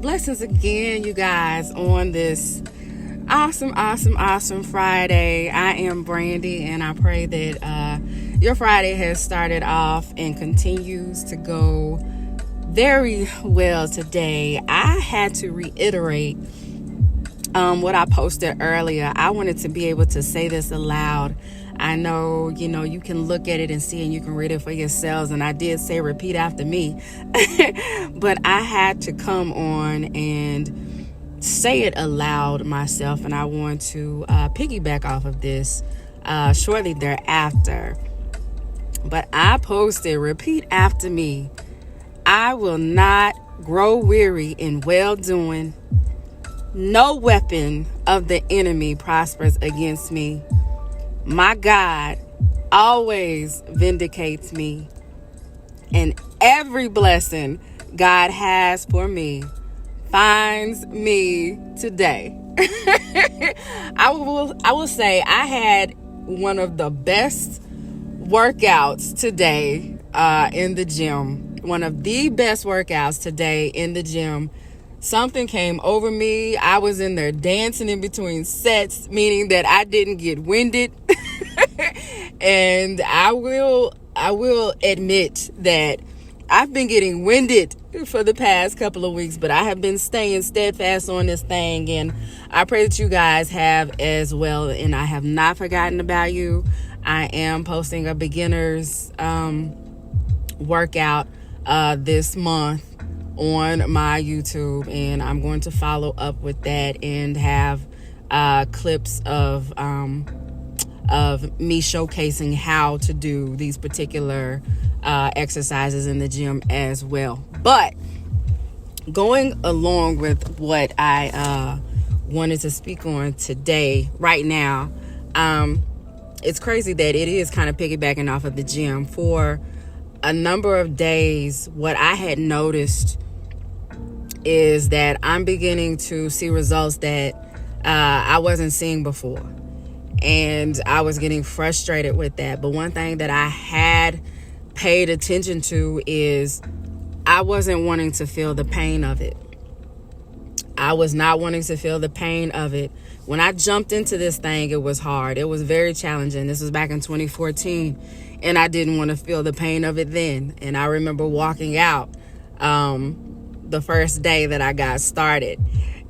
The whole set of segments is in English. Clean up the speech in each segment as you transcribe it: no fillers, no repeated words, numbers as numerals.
Blessings again, you guys, on this awesome Friday. I am Brandy, and I pray that your Friday has started off and continues to go very well today. I had to reiterate what I posted earlier. I wanted to be able to say this aloud. I know, you can look at it and see, and you can read it for yourselves. And I did say repeat after me, but I had to come on and say it aloud myself. And I want to piggyback off of this shortly thereafter. But I posted, repeat after me. I will not grow weary in well doing. No weapon of the enemy prospers against me. My God always vindicates me, and every blessing God has for me finds me today. I will say I had one of the best workouts today in the gym. One of the best workouts today in the gym. Something came over me. I was in there dancing in between sets, meaning that I didn't get winded. And I will admit that I've been getting winded for the past couple of weeks, but I have been staying steadfast on this thing, and I pray that you guys have as well. And I have not forgotten about you. I am posting a beginner's workout this month on my YouTube, and I'm going to follow up with that and have clips of me showcasing how to do these particular exercises in the gym as well. But going along with what I wanted to speak on today, right now, it's crazy that it is kind of piggybacking off of the gym. For a number of days, what I had noticed is that I'm beginning to see results that I wasn't seeing before. And I was getting frustrated with that. But one thing that I had paid attention to is I wasn't wanting to feel the pain of it. I was not wanting to feel the pain of it. When I jumped into this thing, it was hard. It was very challenging. This was back in 2014, and I didn't want to feel the pain of it then. And I remember walking out the first day that I got started,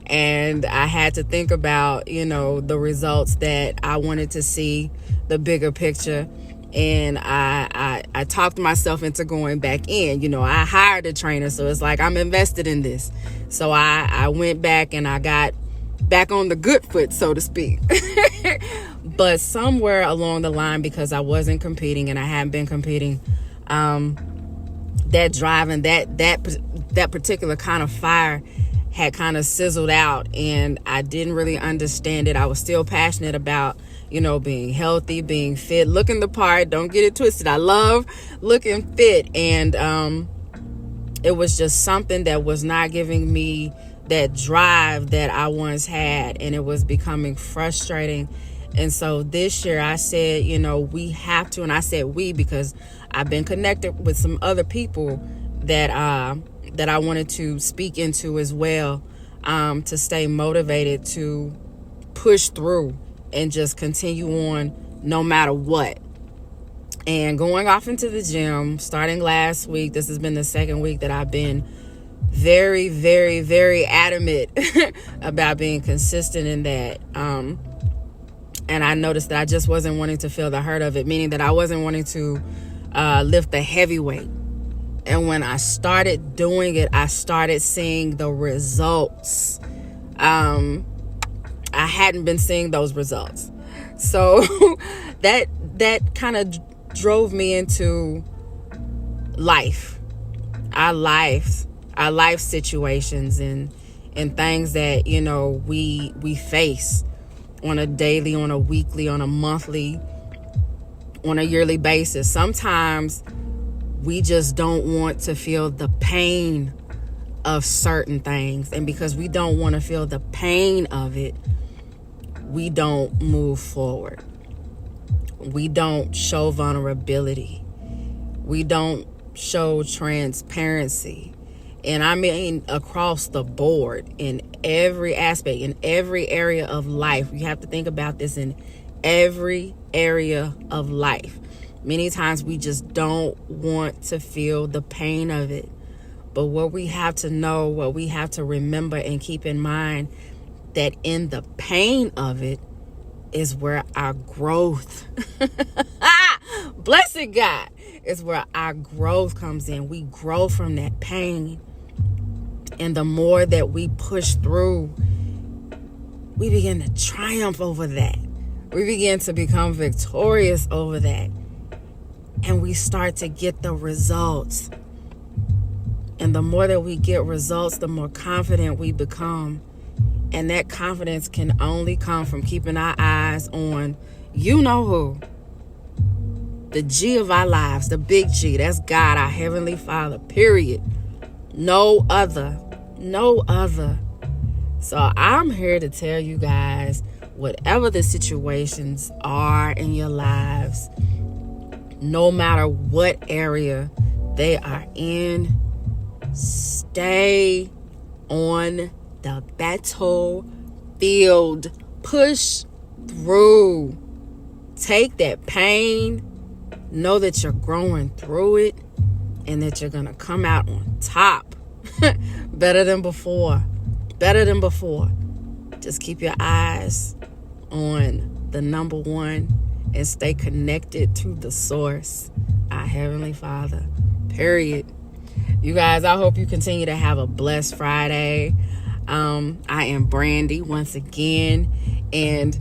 and I had to think about, the results that I wanted to see, the bigger picture. And I talked myself into going back in. I hired a trainer, so it's like I'm invested in this. So I went back and I got back on the good foot, so to speak. But somewhere along the line, because I wasn't competing and I hadn't been competing, that drive and that particular kind of fire had kind of sizzled out, and I didn't really understand it. I was still passionate about, being healthy, being fit, looking the part. Don't get it twisted. I love looking fit. And it was just something that was not giving me that drive that I once had, and it was becoming frustrating. And so this year I said, we have to, and I said we because I've been connected with some other people that I wanted to speak into as well, to stay motivated to push through and just continue on no matter what. And going off into the gym, starting last week, this has been the second week that I've been very, very, very adamant about being consistent in that. And I noticed that I just wasn't wanting to feel the hurt of it, meaning that I wasn't wanting to lift the heavy weight. And when I started doing it, I started seeing the results. I hadn't been seeing those results. So that kind of drove me into life, our life situations and things that, we face on a daily, on a weekly, on a monthly, on a yearly basis. Sometimes we just don't want to feel the pain of certain things. And because we don't want to feel the pain of it, we don't move forward. We don't show vulnerability. We don't show transparency. And I mean across the board, in every aspect, in every area of life. You have to think about this in every area of life. Many times we just don't want to feel the pain of it. But what we have to know, what we have to remember and keep in mind, that in the pain of it is where our growth, blessed God, is where our growth comes in. We grow from that pain. And the more that we push through, we begin to triumph over that. We begin to become victorious over that. And we start to get the results. And the more that we get results, the more confident we become. And that confidence can only come from keeping our eyes on you know who. The G of our lives, the big G. That's God, our Heavenly Father, period. No other. No other. So I'm here to tell you guys, whatever the situations are in your lives, no matter what area they are in, stay on the battlefield. Push through. Take that pain. Know that you're growing through it and that you're going to come out on top. Better than before. Better than before. Just keep your eyes on the number one and stay connected to the source, our Heavenly Father. Period. You guys, I hope you continue to have a blessed Friday. I am Brandy once again, and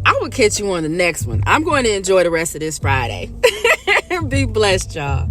I will catch you on the next one. I'm going to enjoy the rest of this Friday. Be blessed, y'all.